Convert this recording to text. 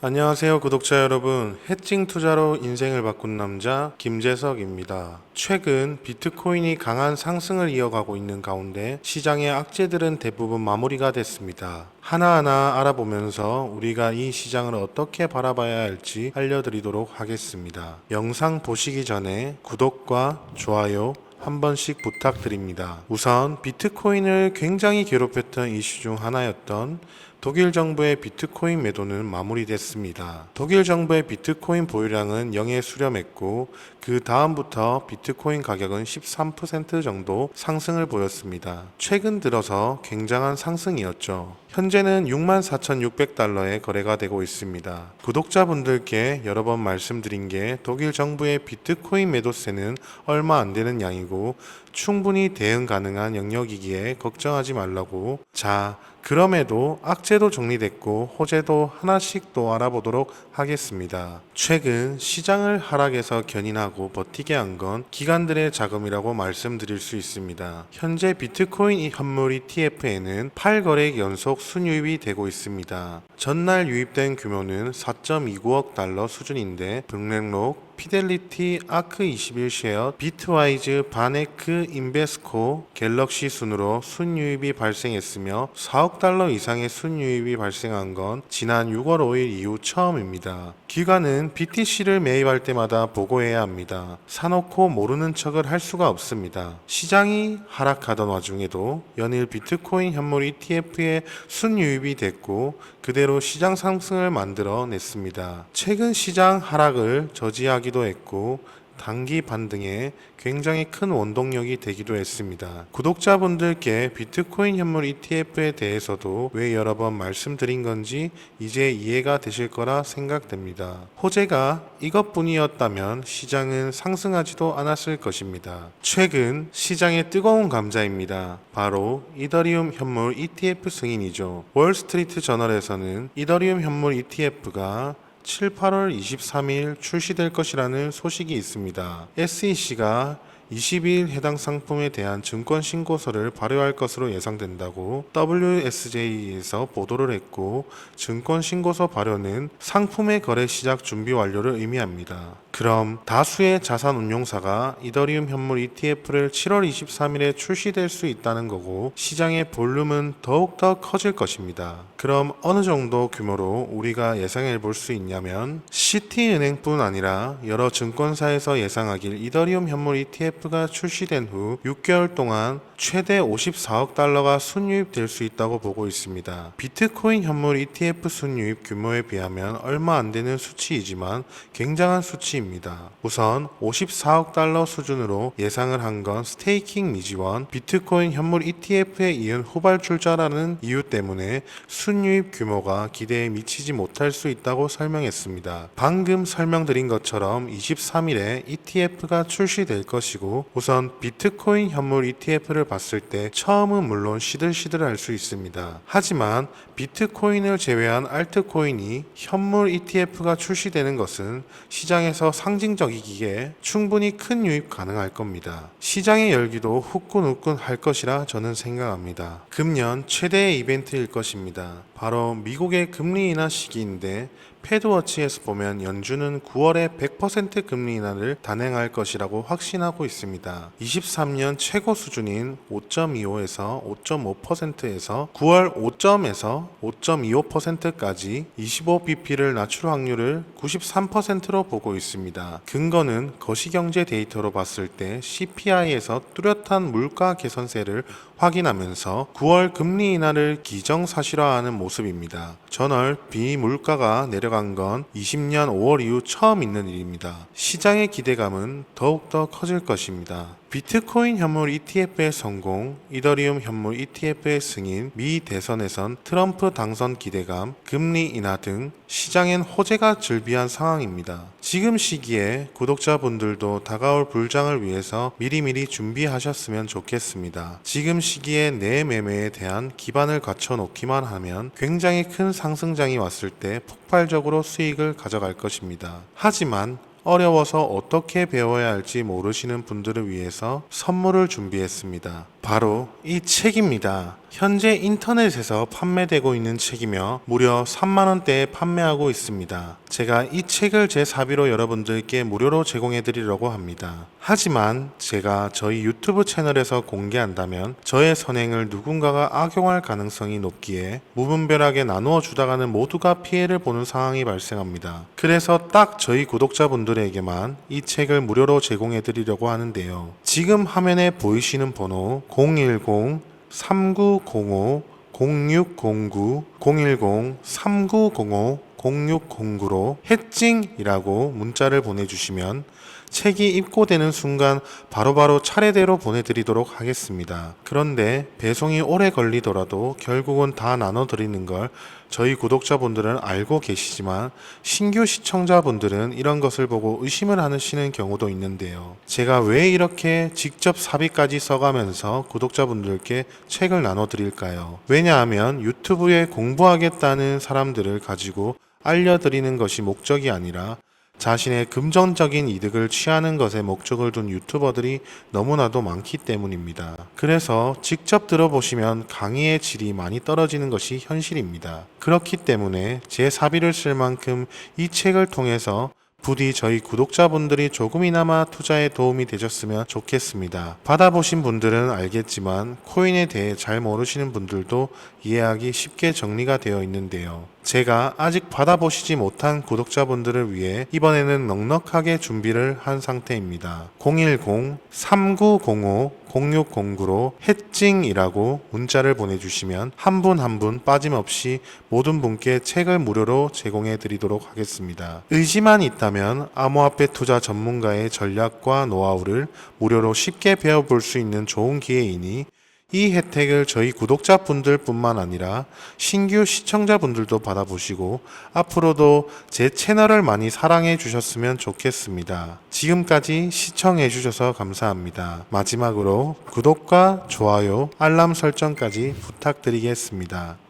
안녕하세요, 구독자 여러분. 해칭 투자로 인생을 바꾼 남자 김재석입니다. 최근 비트코인이 강한 상승을 이어가고 있는 가운데 시장의 악재들은 대부분 마무리가 됐습니다. 하나하나 알아보면서 우리가 이 시장을 어떻게 바라봐야 할지 알려드리도록 하겠습니다. 영상 보시기 전에 구독과 좋아요 한 번씩 부탁드립니다. 우선 비트코인을 굉장히 괴롭혔던 이슈 중 하나였던 독일 정부의 비트코인 매도는 마무리됐습니다. 독일 정부의 비트코인 보유량은 0에 수렴했고 그 다음부터 비트코인 가격은 13% 정도 상승을 보였습니다. 최근 들어서 굉장한 상승이었죠. 현재는 64,600달러에 거래가 되고 있습니다. 구독자분들께 여러 번 말씀드린 게 독일 정부의 비트코인 매도세는 얼마 안 되는 양이고 충분히 대응 가능한 영역이기에 걱정하지 말라고. 자, 그럼에도 악재도 정리됐고 호재도 하나씩 또 알아보도록 하겠습니다. 최근 시장을 하락에서 견인하고 버티게 한 건 기관들의 자금이라고 말씀드릴 수 있습니다. 현재 비트코인 현물 ETF에는 8거래일 연속 순유입이 되고 있습니다. 전날 유입된 규모는 4.29억 달러 수준인데 블랙록, 피델리티, 아크21쉐어, 비트와이즈, 바네크, 인베스코, 갤럭시 순으로 순유입이 발생했으며 4억 달러 이상의 순유입이 발생한 건 지난 6월 5일 이후 처음입니다. 기관은 BTC를 매입할 때마다 보고해야 합니다. 사놓고 모르는 척을 할 수가 없습니다. 시장이 하락하던 와중에도 연일 비트코인 현물 ETF에 순유입이 됐고 그대로 시장 상승을 만들어 냈습니다. 최근 시장 하락을 저지하기도 했고 단기 반등에 굉장히 큰 원동력이 되기도 했습니다. 구독자분들께 비트코인 현물 ETF에 대해서도 왜 여러 번 말씀드린 건지 이제 이해가 되실 거라 생각됩니다. 호재가 이것뿐이었다면 시장은 상승하지도 않았을 것입니다. 최근 시장의 뜨거운 감자입니다. 바로 이더리움 현물 ETF 승인이죠. 월스트리트 저널에서는 이더리움 현물 ETF가 7, 8월 23일 출시될 것이라는 소식이 있습니다. SEC가 22일 해당 상품에 대한 증권 신고서를 발효할 것으로 예상된다고 WSJ에서 보도를 했고 증권 신고서 발효는 상품의 거래 시작 준비 완료를 의미합니다. 그럼 다수의 자산 운용사가 이더리움 현물 ETF를 7월 23일에 출시될 수 있다는 거고 시장의 볼륨은 더욱더 커질 것입니다. 그럼 어느 정도 규모로 우리가 예상해 볼 수 있냐면 시티은행뿐 아니라 여러 증권사에서 예상하길 이더리움 현물 ETF가 출시된 후 6개월 동안 최대 54억 달러가 순유입될 수 있다고 보고 있습니다. 비트코인 현물 ETF 순유입 규모에 비하면 얼마 안 되는 수치이지만 굉장한 수치입니다. 우선 54억 달러 수준으로 예상을 한 건 스테이킹 미지원, 비트코인 현물 ETF에 이은 후발출자라는 이유 때문에 순유입 규모가 기대에 미치지 못할 수 있다고 설명했습니다. 방금 설명드린 것처럼 23일에 ETF가 출시될 것이고 우선 비트코인 현물 ETF를 봤을 때 처음은 물론 시들시들할 수 있습니다. 하지만 비트코인을 제외한 알트코인이 현물 ETF가 출시되는 것은 시장에서 상징적이기에 충분히 큰 유입 가능할 겁니다. 시장의 열기도 후끈후끈 할 것이라 저는 생각합니다. 금년 최대의 이벤트일 것입니다. 바로 미국의 금리 인하 시기인데 패드워치에서 보면 연준은 9월에 100% 금리 인하를 단행할 것이라고 확신하고 있습니다. 23년 최고 수준인 5.25에서 5.5%에서 9월 5점에서 5.25%까지 25bp를 낮출 확률을 93%로 보고 있습니다. 근거는 거시경제 데이터로 봤을 때 CPI에서 뚜렷한 물가 개선세를 확인하면서 9월 금리 인하를 기정사실화하는 모습입니다. 전월 비물가가 내려간 건 20년 5월 이후 처음 있는 일입니다. 시장의 기대감은 더욱더 커질 것입니다. 비트코인 현물 ETF의 성공, 이더리움 현물 ETF의 승인, 미 대선에선 트럼프 당선 기대감, 금리 인하 등 시장엔 호재가 즐비한 상황입니다. 지금 시기에 구독자분들도 다가올 불장을 위해서 미리미리 준비하셨으면 좋겠습니다. 지금 시기에 내 매매에 대한 기반을 갖춰 놓기만 하면 굉장히 큰 상승장이 왔을 때 폭발적으로 수익을 가져갈 것입니다. 하지만 어려워서 어떻게 배워야 할지 모르시는 분들을 위해서 선물을 준비했습니다. 바로 이 책입니다. 현재 인터넷에서 판매되고 있는 책이며 무려 3만원대에 판매하고 있습니다. 제가 이 책을 제 사비로 여러분들께 무료로 제공해 드리려고 합니다. 하지만 제가 저희 유튜브 채널에서 공개한다면 저의 선행을 누군가가 악용할 가능성이 높기에 무분별하게 나누어 주다가는 모두가 피해를 보는 상황이 발생합니다. 그래서 딱 저희 구독자분들에게만 이 책을 무료로 제공해 드리려고 하는데요. 지금 화면에 보이시는 번호 010-3905-0609 010-3905-0609로 해찡이라고 문자를 보내주시면 책이 입고되는 순간 바로바로 차례대로 보내드리도록 하겠습니다. 그런데 배송이 오래 걸리더라도 결국은 다 나눠드리는 걸 저희 구독자분들은 알고 계시지만 신규 시청자분들은 이런 것을 보고 의심을 하시는 경우도 있는데요. 제가 왜 이렇게 직접 사비까지 써가면서 구독자분들께 책을 나눠드릴까요? 왜냐하면 유튜브에 공부하겠다는 사람들을 가지고 알려드리는 것이 목적이 아니라 자신의 금전적인 이득을 취하는 것에 목적을 둔 유튜버들이 너무나도 많기 때문입니다. 그래서 직접 들어보시면 강의의 질이 많이 떨어지는 것이 현실입니다. 그렇기 때문에 제 사비를 쓸 만큼 이 책을 통해서 부디 저희 구독자분들이 조금이나마 투자에 도움이 되셨으면 좋겠습니다. 받아보신 분들은 알겠지만 코인에 대해 잘 모르시는 분들도 이해하기 쉽게 정리가 되어 있는데요. 제가 아직 받아보시지 못한 구독자분들을 위해 이번에는 넉넉하게 준비를 한 상태입니다. 010-3905-0609로 해찡이라고 문자를 보내주시면 한 분 한 분 빠짐없이 모든 분께 책을 무료로 제공해 드리도록 하겠습니다. 의지만 있다면 암호화폐 투자 전문가의 전략과 노하우를 무료로 쉽게 배워볼 수 있는 좋은 기회이니 이 혜택을 저희 구독자분들 뿐만 아니라 신규 시청자분들도 받아보시고 앞으로도 제 채널을 많이 사랑해 주셨으면 좋겠습니다. 지금까지 시청해 주셔서 감사합니다. 마지막으로 구독과 좋아요, 알람 설정까지 부탁드리겠습니다.